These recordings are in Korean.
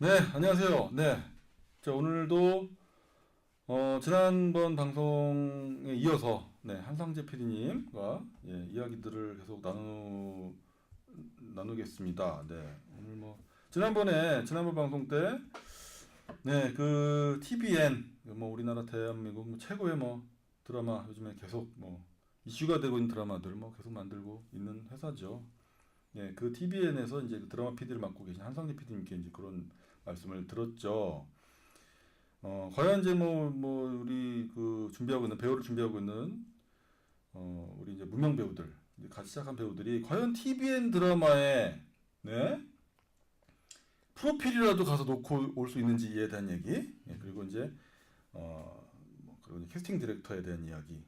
네, 안녕하세요. 네. 자, 오늘도 지난번 방송에 이어서 한상재 PD님과 이야기들을 계속 나누겠습니다. 네. 오늘 지난번 방송 때 그 TVN 우리나라 대한민국 최고의 드라마 요즘에 계속 이슈가 되고 있는 드라마들 계속 만들고 있는 회사죠. 그 TVN에서 이제 그 드라마 PD를 맡고 계신 한상재 PD님께 이제 그런 말씀을 들었죠. 과연 이제 우리 그 준비하고 있는 배우를 준비하고 있는 우리 이제 무명 배우들 이제 같이 시작한 배우들이 과연 TVN 드라마에 프로필이라도 가서 놓고 올 수 있는지에 대한 얘기, 그리고 이제 그리고 이제 캐스팅 디렉터에 대한 이야기,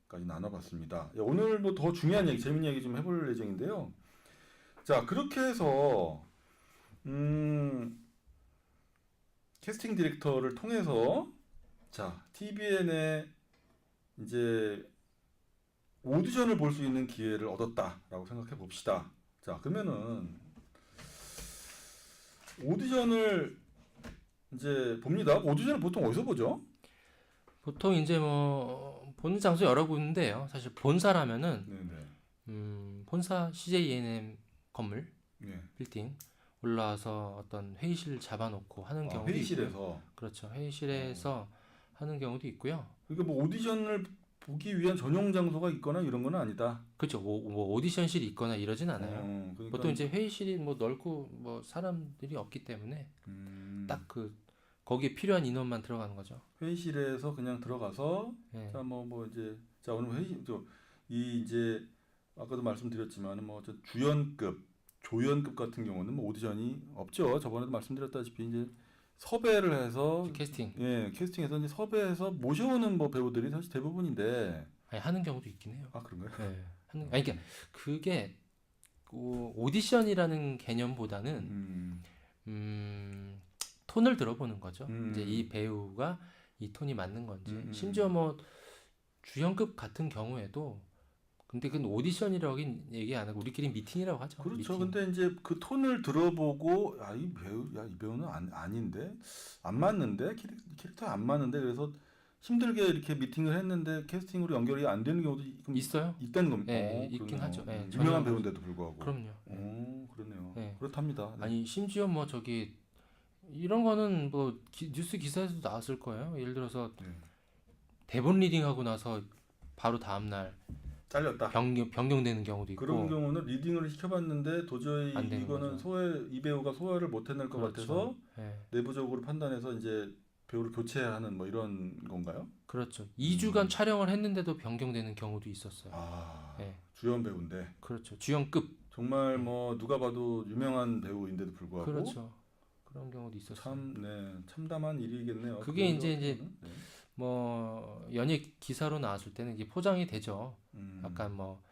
까지 나눠봤습니다. 오늘 더 중요한 얘기, 재밌는 얘기 좀 해볼 예정인데요. 자, 그렇게 해서 캐스팅 디렉터를 통해서 자, TVN에 이제 오디션을 볼 수 있는 기회를 얻었다라고 생각해 봅시다. 자, 그러면은 오디션을 이제 봅니다. 오디션을 보통 어디서 보죠? 보통 이제 뭐 보는 장소 여러 군데예요. 사실 본사라면은 네네. 본사 CJENM 건물 네. 빌딩 올라와서 어떤 회의실 잡아놓고 하는 경우도 있고요. 회의실에서. 그렇죠. 회의실에서 하는 경우도 있고요. 그러니까 오디션을 보기 위한 전용 장소가 있거나 이런 건 아니다. 그렇죠. 뭐 오디션실이 있거나 이러진 않아요. 그러니까 보통 이제 회의실이 뭐 넓고 뭐 사람들이 없기 때문에 딱 그 거기에 필요한 인원만 들어가는 거죠. 회의실에서 그냥 들어가서 네. 자 이제 자 오늘 이제 아까도 말씀드렸지만 저 주연급 조연급 같은 경우는 오디션이 없죠. 저번에도 말씀드렸다시피 이제 섭외를 해서 캐스팅 캐스팅해서 이제 섭외해서 모셔오는 배우들이 사실 대부분인데. 아니, 하는 경우도 있긴 해요. 아, 그런가요? 네. 아니 그러니까 그게 오디션이라는 개념보다는 톤을 들어보는 거죠. 이제 이 배우가 이 톤이 맞는 건지. 심지어 뭐 주연급 같은 경우에도 근데 그건 오디션이라고 얘기 안 하고 우리끼리 미팅이라고 하죠. 그렇죠. 미팅. 근데 이제 그 톤을 들어보고 이 배우는 아닌데 안 맞는데 캐릭터 안 맞는데 그래서 힘들게 이렇게 미팅을 했는데 캐스팅으로 연결이 안 되는 경우도 있어요? 있다는 겁니다. 네, 있긴 그러네요. 하죠. 네, 유명한 배우인데도 불구하고. 그럼요. 그러네요. 네. 그렇답니다. 네. 아니 심지어 뭐 저기 이런 거는 뭐 뉴스 기사에서도 나왔을 거예요. 예를 들어서 대본 리딩하고 나서 바로 다음 날 잘렸다. 변경되는 경우도 있고. 그런 경우는 리딩을 시켜봤는데 도저히 안 되는 이거는 거죠. 이 배우가 소화를 못 해낼 것 그렇죠. 같아서 네. 내부적으로 판단해서 이제 배우를 교체하는 이런 건가요? 그렇죠. 2주간 촬영을 했는데도 변경되는 경우도 있었어요. 네. 주연 배우인데. 그렇죠. 주연급. 정말 누가 봐도 유명한 배우인데도 불구하고. 그렇죠. 그런 경우도 있었어요. 참담한 일이겠네요. 그게 이제 뭐 연예 기사로 나왔을 때는 이게 포장이 되죠. 약간 뭐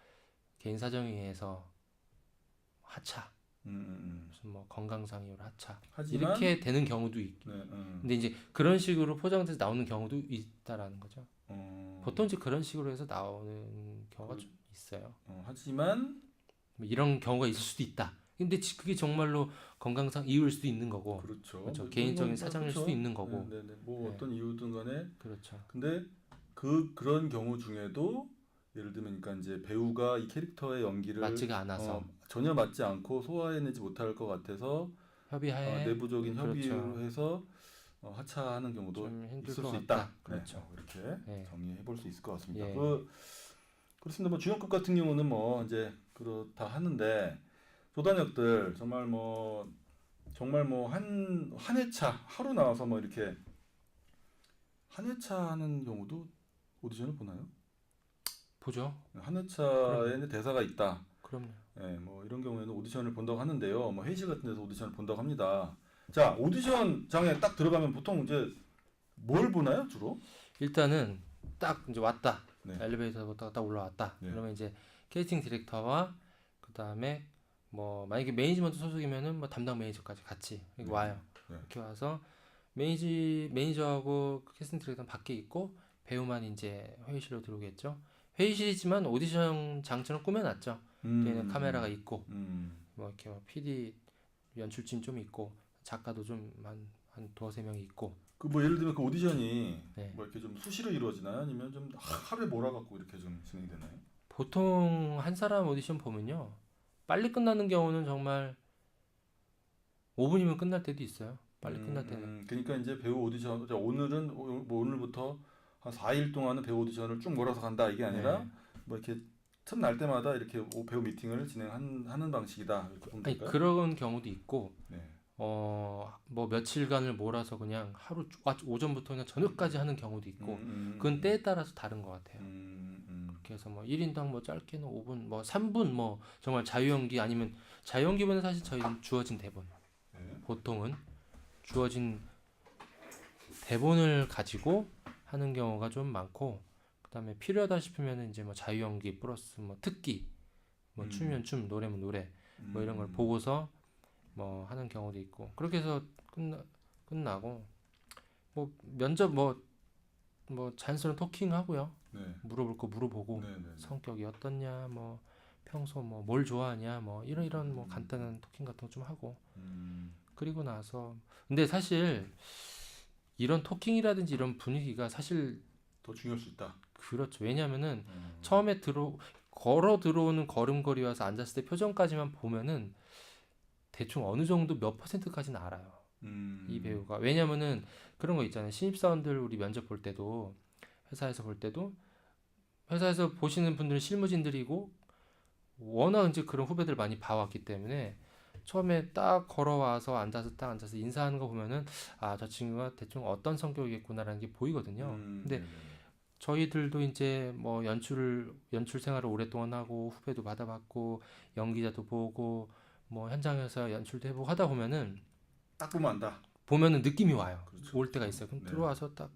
개인 사정에 의해서 하차, 무슨 뭐 건강상 이유로 하차 하지만, 이렇게 되는 경우도 있고. 근데 이제 그런 식으로 포장돼서 나오는 경우도 있다라는 거죠. 보통 이제 그런 식으로 해서 나오는 경우가 좀 있어요. 하지만 뭐 이런 경우가 있을 수도 있다. 근데 그게 정말로 건강상 이유일 수도 있는 거고. 그렇죠. 개인적인 사정일 그렇죠. 수도 있는 거고. 어떤 이유든 간에. 그렇죠. 근데 그런 경우 중에도 예를 들면 그러니까 이제 배우가 이 캐릭터의 연기를 맞지가 않아서 전혀 맞지 않고 소화해내지 못할 것 같아서 협의하에 내부적인 협의로 그렇죠. 해서 하차하는 경우도 있을 수 있다. 그렇죠. 이렇게 정리해 볼 수 있을 것 같습니다. 예. 그렇습니다. 주연급 같은 경우는 이제 그렇다 하는데 조단역들 정말 한 회차 하루 나와서 이렇게 한 회차 하는 경우도 오디션을 보나요? 보죠. 한 회차에는 대사가 있다. 그럼요. 이런 경우에는 오디션을 본다고 하는데요. 회의실 같은 데서 오디션을 본다고 합니다. 자, 오디션장에 딱 들어가면 보통 이제 뭘 보나요, 주로? 일단은 딱 이제 왔다. 네. 엘리베이터부터 딱 올라왔다. 네. 그러면 이제 캐스팅 디렉터와 그 다음에 뭐 만약에 매니지먼트 소속이면은 뭐 담당 매니저까지 같이 이렇게 와요. 이렇게 와서 매니저하고 캐스팅 디렉터는 밖에 있고 배우만 이제 회의실로 들어오겠죠. 회의실이지만 오디션 장처럼 꾸며놨죠. 뒤에는 카메라가 있고 뭐 이렇게 PD 연출진 좀 있고 작가도 좀 한 두세 명이 있고. 그 뭐 예를 들면 그 오디션이 네. 뭐 이렇게 좀 수시로 이루어지나요? 아니면 좀 하루에 몰아갖고 이렇게 좀 진행되나요? 보통 한 사람 오디션 보면요. 빨리 끝나는 경우는 정말 5분이면 끝날 때도 있어요. 빨리 끝날 때는. 그러니까 이제 배우 오디션, 자, 오늘은 뭐 오늘부터 한 4일 동안은 배우 오디션을 쭉 몰아서 간다 이게 아니라 네. 뭐 이렇게 틈날 때마다 이렇게 배우 미팅을 진행하는 방식이다 이렇게 보면 아니 될까요? 그런 경우도 있고 네. 뭐 며칠간을 몰아서 그냥 하루 오전부터 그냥 저녁까지 하는 경우도 있고 그건 때에 따라서 다른 것 같아요. 그래서 뭐 1인당 뭐 짧게는 5분, 뭐 3분 뭐 정말 자유연기 아니면 자유연기보다는 사실 저희는 주어진 대본. 네. 보통은 주어진 대본을 가지고 하는 경우가 좀 많고 그다음에 필요하다 싶으면 이제 뭐 자유연기 플러스 뭐 특기 뭐 춤이면 춤, 노래면 노래 뭐 이런 걸 보고서 뭐 하는 경우도 있고 그렇게 해서 끝나고 뭐 면접 뭐 자연스러운 토킹 하고요. 네. 물어볼 거 물어보고 네, 네, 네. 성격이 어떻냐 뭐 평소 뭐 뭘 좋아하냐 뭐 이런 뭐 간단한 토킹 같은 거 좀 하고 그리고 나서 근데 사실 이런 토킹이라든지 이런 분위기가 사실 더 중요할 수 있다. 그렇죠. 왜냐면은 처음에 걸어 들어오는 걸음걸이 와서 앉았을 때 표정까지만 보면은 대충 어느 정도 몇 %까지는 알아요. 이 배우가. 왜냐면은 그런 거 있잖아요. 신입사원들 우리 면접 볼 때도 회사에서 볼 때도 회사에서 보시는 분들은 실무진들이고 워낙 이제 그런 후배들 많이 봐왔기 때문에 처음에 딱 걸어와서 딱 앉아서 인사하는 거 보면은 아, 저 친구가 대충 어떤 성격이겠구나라는 게 보이거든요. 근데 저희들도 이제 뭐 연출 생활을 오랫동안 하고 후배도 받아봤고 연기자도 보고 뭐 현장에서 연출도 해보고 하다 보면은 딱 보면 안다. 보면은 느낌이 와요. 그렇죠. 올 때가 있어요. 그럼 네. 들어와서 딱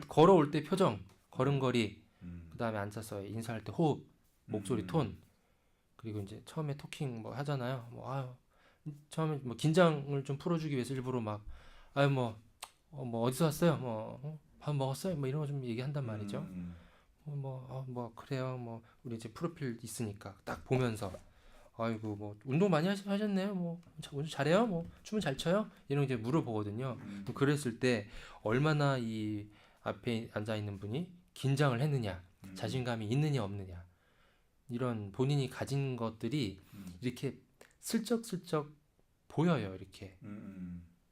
걸어올 때 표정, 걸음걸이, 그다음에 앉아서 인사할 때 호흡, 목소리 톤, 그리고 이제 처음에 토킹 뭐 하잖아요. 뭐 처음에 뭐 긴장을 좀 풀어주기 위해서 일부러 막 뭐 어디서 왔어요? 밥 먹었어요? 뭐 이런 거 좀 얘기한단 말이죠. 뭐 그래요. 뭐 우리 이제 프로필 있으니까 딱 보면서 아이고 뭐 운동 많이 하셨네요. 뭐 운동 잘해요. 뭐 춤은 잘 춰요. 이런 거 이제 물어보거든요. 그랬을 때 얼마나 이 앞에 앉아 있는 분이 긴장을 했느냐, 자신감이 있느냐 없느냐 이런 본인이 가진 것들이 이렇게 슬쩍슬쩍 보여요. 이렇게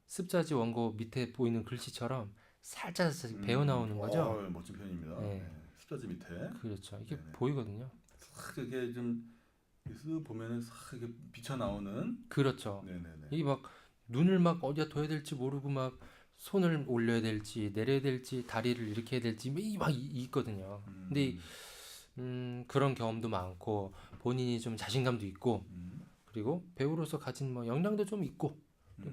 습자지 원고 밑에 보이는 글씨처럼 살짝 배어 나오는 거죠. 멋진 표현입니다. 네. 네. 습자지 밑에. 그렇죠. 이게 네네. 보이거든요. 싹 이렇게 좀 쓱 보면은 싹 이렇게 비쳐 나오는. 그렇죠. 네네네. 이게 막 눈을 막 어디다 둬야 될지 모르고 막 손을 올려야 될지 내려야 될지 다리를 이렇게 해야 될지 막 있거든요. 근데 그런 경험도 많고 본인이 좀 자신감도 있고 그리고 배우로서 가진 뭐 역량도 좀 있고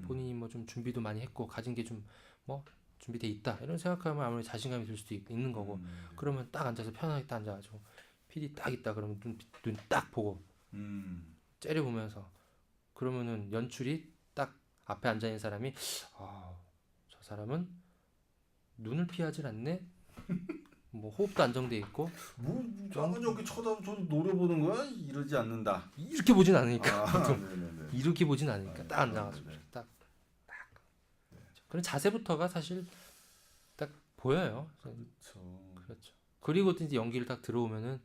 본인이 뭐 좀 준비도 많이 했고 가진 게 좀 뭐 준비돼 있다 이런 생각하면 아무래도 자신감이 들 수도 있는 거고 그러면 딱 앉아서 편하게 딱 앉아가지고 PD 딱 있다 그러면 눈 딱 보고 째려보면서 그러면은 연출이 딱 앞에 앉아 있는 사람이 저 사람은 눈을 피하질 않네. 뭐 호흡도 안정돼 있고 뭐 작은 여기 쳐다보고 노려보는 거야? 이러지 않는다. 이렇게 보진 않으니까 네네네. 이렇게 보진 않으니까 딱 앉아가지고 네네. 딱 그런 자세부터가 사실 딱 보여요. 그렇죠. 그리고 또 이제 연기를 딱 들어오면은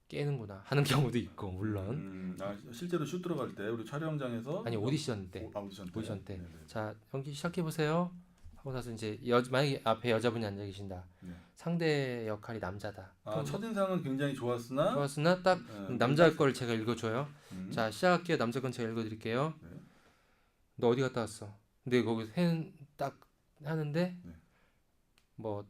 깨는구나 하는 경우도 있고 물론 실제로 슛 들어갈 때 우리 촬영장에서 아니 오디션 때 오디션 때. 자 연기 시작해 보세요 하고 나서 이제 만약에 앞에 여자분이 앉아 계신다. 네. 상대 역할이 남자다. 첫인상은 굉장히 좋았으나 딱 남자 거를 제가 읽어줘요. 자 시작할게요. 남자 건 제가 읽어드릴게요. 네. 너 어디 갔다 왔어? 근데 거기서 딱 하는데 뭐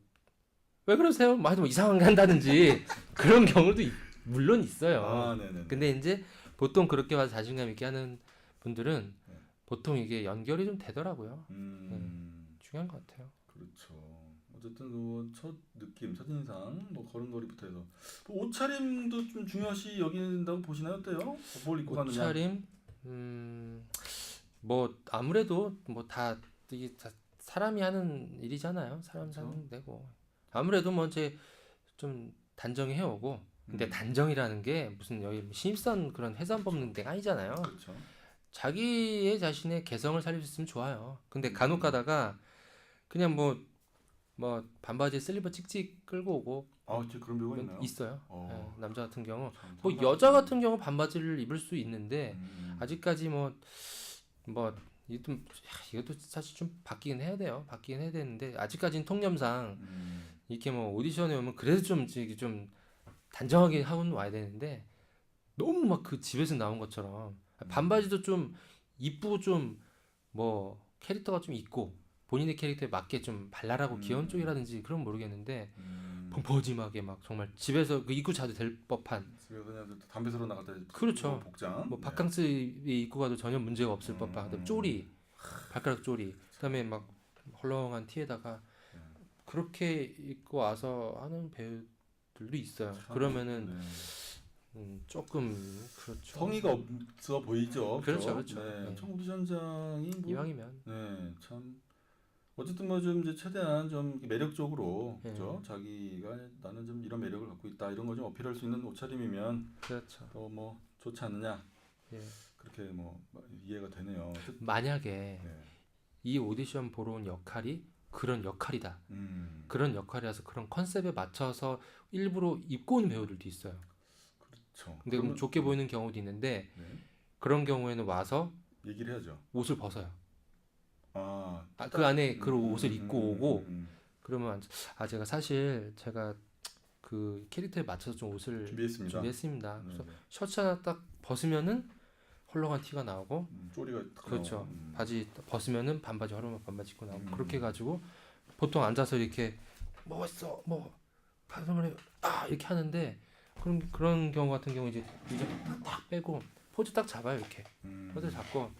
왜 그러세요? 뭐 이상한 거 한다든지 그런 경우도 물론 있어요. 네네네. 근데 이제 보통 그렇게 와서 자신감 있게 하는 분들은 보통 이게 연결이 좀 되더라고요. 중요한 것 같아요. 그렇죠. 어쨌든 그 첫 느낌, 첫 인상, 뭐 걸음걸이부터 해서 옷차림도 좀 중요시 여긴다고 보시나요? 어때요? 뭘 입고 가느냐? 옷차림, 뭐 아무래도 뭐 다 이게 다 사람이 하는 일이잖아요. 사람 사는 데고 아무래도 뭐 이제 좀 단정히 해오고 근데 단정이라는 게 무슨 여기 신입사원 그런 회사원 뽑는 데가 아니잖아요. 그렇죠. 자기의 자신의 개성을 살릴 수 있으면 좋아요. 근데 음. 간혹 가다가 그냥 뭐 반바지에 슬리퍼 찍찍 끌고 오고 진짜 그런 배우가 있나요? 있어요. 예, 남자 같은 경우. 참 뭐 상당히- 여자 같은 경우 반바지를 입을 수 있는데 음. 아직까지 뭐 이것도 사실 좀 바뀌긴 해야 돼요. 바뀌긴 해야 되는데 아직까지는 통념상 이렇게 뭐 오디션에 오면 그래도 좀 단정하게 하고는 와야 되는데 너무 막 그 집에서 나온 것처럼 반바지도 좀 이쁘고 좀 뭐 캐릭터가 좀 있고 본인의 캐릭터에 맞게 좀 발랄하고 귀여운 쪽이라든지 그런 모르겠는데 펑퍼짐하게 막 정말 집에서 그 입고 자도 될 법한 집에 그냥 담배 사러 나갔다 그렇죠. 복장 뭐 네. 바캉스에 입고 가도 전혀 문제가 없을 법한 그다음에 쪼리 발가락 쪼리 그다음에 막 헐렁한 티에다가 그렇게 입고 와서 하는 배우들도 있어요. 그러면은 네. 조금 그렇죠. 성의가 없어 보이죠. 그렇죠, 그렇죠. 네. 네. 참 우주선장이 뭐 이왕이면 네, 참 어쨌든 뭐 좀 이제 최대한 좀 매력적으로 네. 그죠? 자기가 나는 좀 이런 매력을 갖고 있다 이런 거 좀 어필할 수 있는 옷차림이면 그렇죠. 더 뭐 좋지 않느냐 예. 그렇게 뭐 이해가 되네요. 만약에 네. 이 오디션 보러 온 역할이 그런 역할이다. 음, 그런 역할이라서 그런 컨셉에 맞춰서 일부러 입고 오는 배우들도 있어요. 그렇죠. 근데 그러면- 좋게 보이는 경우도 있는데 네. 그런 경우에는 와서 얘기를 해야죠. 옷을 벗어요. 그 안에 그 옷을 입고 오고 그러면 제가 사실 그 캐릭터에 맞춰서 좀 옷을 준비했습니다. 그래서 네. 셔츠 하나 딱 벗으면은 헐렁한 티가 나오고 쪼리가 탁 그렇죠. 나오고, 바지 벗으면은 반바지 허름한 반바지 입고 나오고 음. 그렇게 해가지고 보통 앉아서 이렇게 뭐 했어 뭐 반성을 이렇게 하는데 그런 경우 같은 경우 이제 딱 빼고 포즈 딱 잡아요 이렇게 포즈 잡고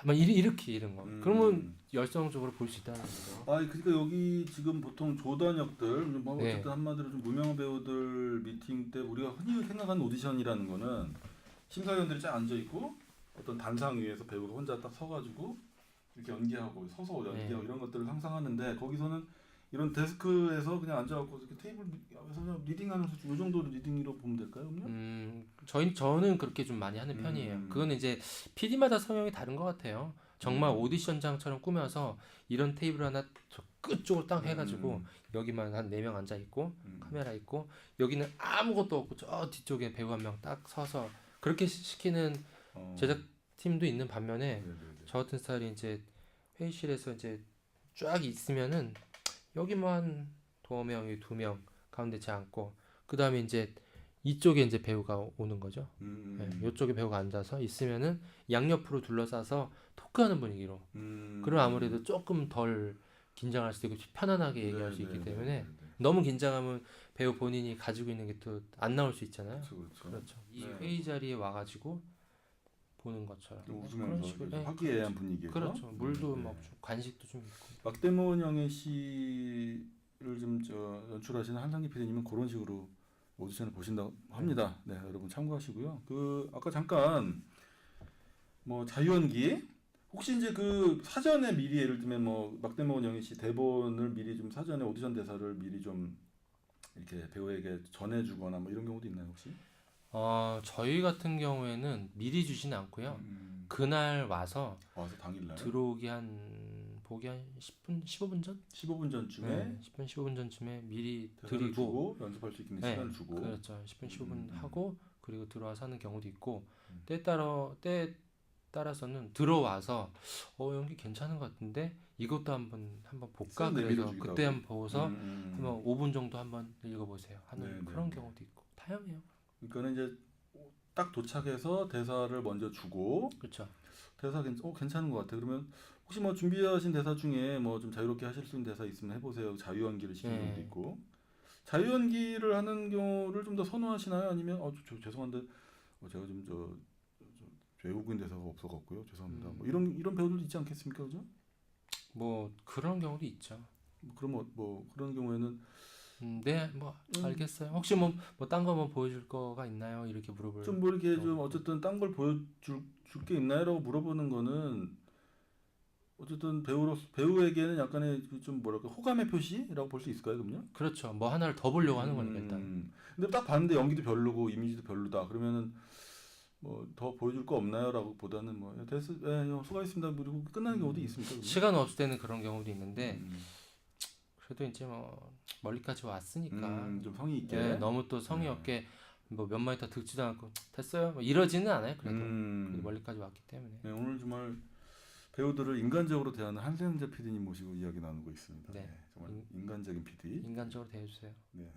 막 이렇게 이런 거 그러면 열성적으로 볼 수 있다는 거죠. 그러니까 여기 지금 보통 조단역들 뭐 네. 어쨌든 한마디로 좀 무명 배우들 미팅 때 우리가 흔히 생각하는 오디션이라는 거는 심사위원들이 쫙 앉아 있고 어떤 단상 위에서 배우가 혼자 딱 서가지고 이렇게 연기하고 서서 연기하고 네. 이런 것들을 상상하는데 거기서는 이런 데스크에서 그냥 앉아갖고 이렇게 테이블 앞에서 그냥 리딩하면서 이 정도 리딩으로 보면 될까요, 그러면? 저는 그렇게 좀 많이 하는 편이에요. 그거는 이제 PD마다 성향이 다른 것 같아요. 정말 오디션장처럼 꾸며서 이런 테이블 하나 저 끝쪽으로 딱 해가지고 여기만 한 4명 앉아 있고 카메라 있고 여기는 아무것도 없고 저 뒤쪽에 배우 한 명 딱 서서 그렇게 시키는 제작팀도 있는 반면에 저 같은 스타일이 이제 회의실에서 이제 쫙 있으면은 여기만 도어 명, 2명 가운데 제 앉고 그 다음에 이제 이쪽에 이제 배우가 오는 거죠. 네, 이쪽에 배우가 앉아서 있으면은 양옆으로 둘러싸서 토크하는 분위기로. 그럼 아무래도 조금 덜 긴장할 수도 있고 편안하게 얘기할 수 있기 때문에 너무 긴장하면 배우 본인이 가지고 있는 게 또 안 나올 수 있잖아요. 그렇죠. 이 회의 자리에 와가지고 보는 것처럼 그런 식으로 화기애애한 분위기에서 그렇죠. 물도 막 간식도 좀 있고. 막대문 영애 씨를 좀 연출하시는 한상기 PD님은 그런 식으로 오디션을 보신다고 합니다. 네, 여러분 참고하시고요. 아까 잠깐 뭐 자유연기 혹시 이제 그 사전에 미리 예를 들면 뭐 막대문 영애 씨 대본을 미리 좀 사전에 오디션 대사를 미리 좀 이렇게 배우에게 전해주거나 뭐 이런 경우도 있나요 혹시? 저희 같은 경우에는 미리 주지는 않고요. 그날 와서 당일날 보기 한 10분, 15분 전? 15분 전쯤에 네, 10분, 15분 전쯤에 미리 대사를 드리고 주고 연습할 수 있는 시간을 주고 그렇죠. 10분, 15분 하고 그리고 들어와서 하는 경우도 있고 음. 때에 따라서는 들어와서 연기 괜찮은 것 같은데 이것도 한번 볼까? 그래서 그때 한번 보고서 한번 5분 정도 한번 읽어보세요 하는 그런 경우도 있고 다양해요. 그러니까는 이제 딱 도착해서 대사를 먼저 주고 그렇죠. 대사 괜찮은 것 같아. 그러면 혹시 뭐 준비하신 대사 중에 뭐 좀 자유롭게 하실 수 있는 대사 있으면 해보세요. 자유연기를 시키는 경우도 있고 자유연기를 하는 경우를 좀 더 선호하시나요? 아니면 죄송한데 제가 좀 외국인 대사가 없어갖고요. 죄송합니다. 뭐 이런 배우들도 있지 않겠습니까, 그죠? 뭐 그런 경우도 있죠. 그럼 뭐 그런 경우에는 네, 뭐 알겠어요. 혹시 뭐 딴 거 뭐 보여줄 거가 있나요? 이렇게 물어볼. 좀 뭐 이렇게 좀 어쨌든 딴 걸 보여줄 게 있나요라고 물어보는 거는 어쨌든 배우에게는 약간의 좀 뭐랄까 호감의 표시라고 볼 수 있을까요, 그럼요? 그렇죠. 뭐 하나를 더 보려고 하는 거니까 일단. 근데 딱 봤는데 연기도 별로고 이미지도 별로다. 그러면은 뭐 더 보여줄 거 없나요라고 보다는 뭐 됐어, 형 수고하셨습니다. 그리고 끝나는 경우도 있습니까? 그러면? 시간 없을 때는 그런 경우도 있는데 음, 그래도 이제 뭐 멀리까지 왔으니까 좀 성의 있게. 예, 너무 또 성의 없게 뭐 몇 마디 더 듣지도 않고 됐어요. 뭐 이러지는 않아요. 그래도 멀리까지 왔기 때문에. 네, 오늘 정말 배우들을 인간적으로 대하는 한세현재 PD님 모시고 이야기 나누고 있습니다. 네. 네, 정말 인간적인 PD. 인간적으로 대해주세요. 네.